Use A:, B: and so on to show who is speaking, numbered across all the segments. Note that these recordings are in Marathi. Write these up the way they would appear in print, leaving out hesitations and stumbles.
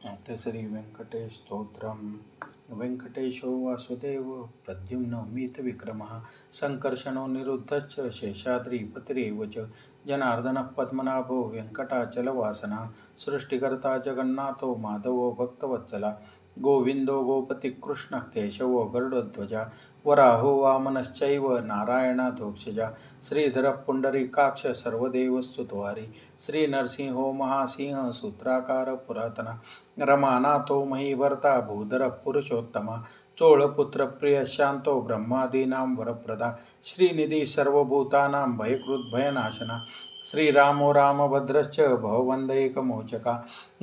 A: आता श्री वेंकटेश स्तोत्रम. वेंकटेशो वासुदेव प्रद्युम्न विक्रमः संकर्षणो निरुद्धश्च शेषाद्रिपतिरेव च जनार्दनः पद्मनाभो वेंकटाचलवासनः सृष्टिकर्ता जगन्नाथो माधवो भक्तवत्सला गोविंदो गोपतिकृष्णः केशवो गरुडध्वजा वराहो वामनश्चैव नारायणाधोक्षजा श्रीधरः पुंडरीकाक्ष सर्वदेवस्तुत्वारि श्रीनरसिंहो महासिंह सूत्राकार पुरातना रमानाथो महीभर्ता भूधरः पुरुषोत्तमा चोळपुत्र प्रिय शांतो ब्रह्मादीनां वरप्रदा श्रीनिधि सर्वभूतानां भयकृद्भयनाशना श्रीरामो रामभद्रश्च भवबन्धैकमोचका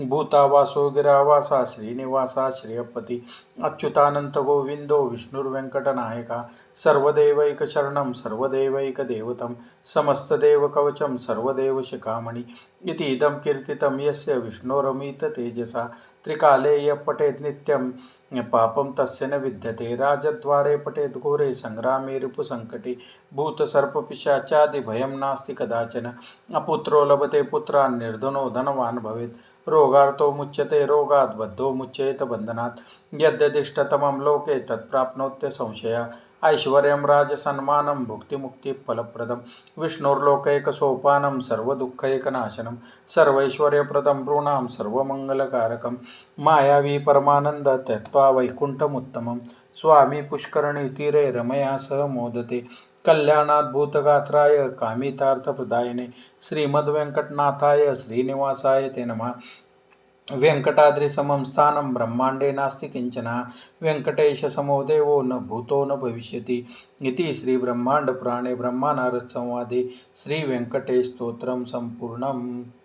A: भूतावासो गिरावासा श्रीनिवासा श्रियपति अच्युतानंत गोविंदो विष्णुर्वेंकटनायका सर्वदेवैकशरणं सर्वदेवैकदेवतं समस्तदेवकवचं सर्वदेवशिखामणि इति इदं कीर्तितं यस्य विष्णोरमित तेजसा त्रिकाले यः पठेत् नित्यं पापं तस्य न विद्यते राजद्वारे पठेत् घोरे संग्रामे रिपुसङ्कटे भूतसर्पपिशाचादिभयं नास्ति कदाचन अपुत्रो लभते पुत्रान् निर्धनो धनवान् भवेत् रोगार्तो मुच्यते रोगात् बद्धो मुच्येत बन्धनात् यद्यदिष्टतमं लोके तत्प्राप्नोत्य संशया ऐश्वर्यं राजसन्मानं भुक्तिमुक्तिफलप्रदं विष्णोर्लोकैकसोपानं सर्वदुःखैकनाशनं सर्वैश्वर्यप्रदं नृणां सर्वमङ्गलकारकं मायावी परमानन्द त्यक्त्वा वैकुण्ठमुत्तमं स्वामी पुष्करणीतीरे रमया सह मोदते कल्याणाद्भुतगात्राय कामितार्थप्रदायिने श्रीमद्वेङ्कटनाथाय श्रीनिवासाय ते नमः। वेंकटाद्रिसमं स्थानं ब्रह्माण्डे नास्ति किंचन वेंकटेशसमो देवो न भूतो न भविष्यति इति श्रीब्रह्माण्डपुराणे ब्रह्मनारदसंवादे श्रीवेङ्कटेशस्तोत्रं सम्पूर्णम्।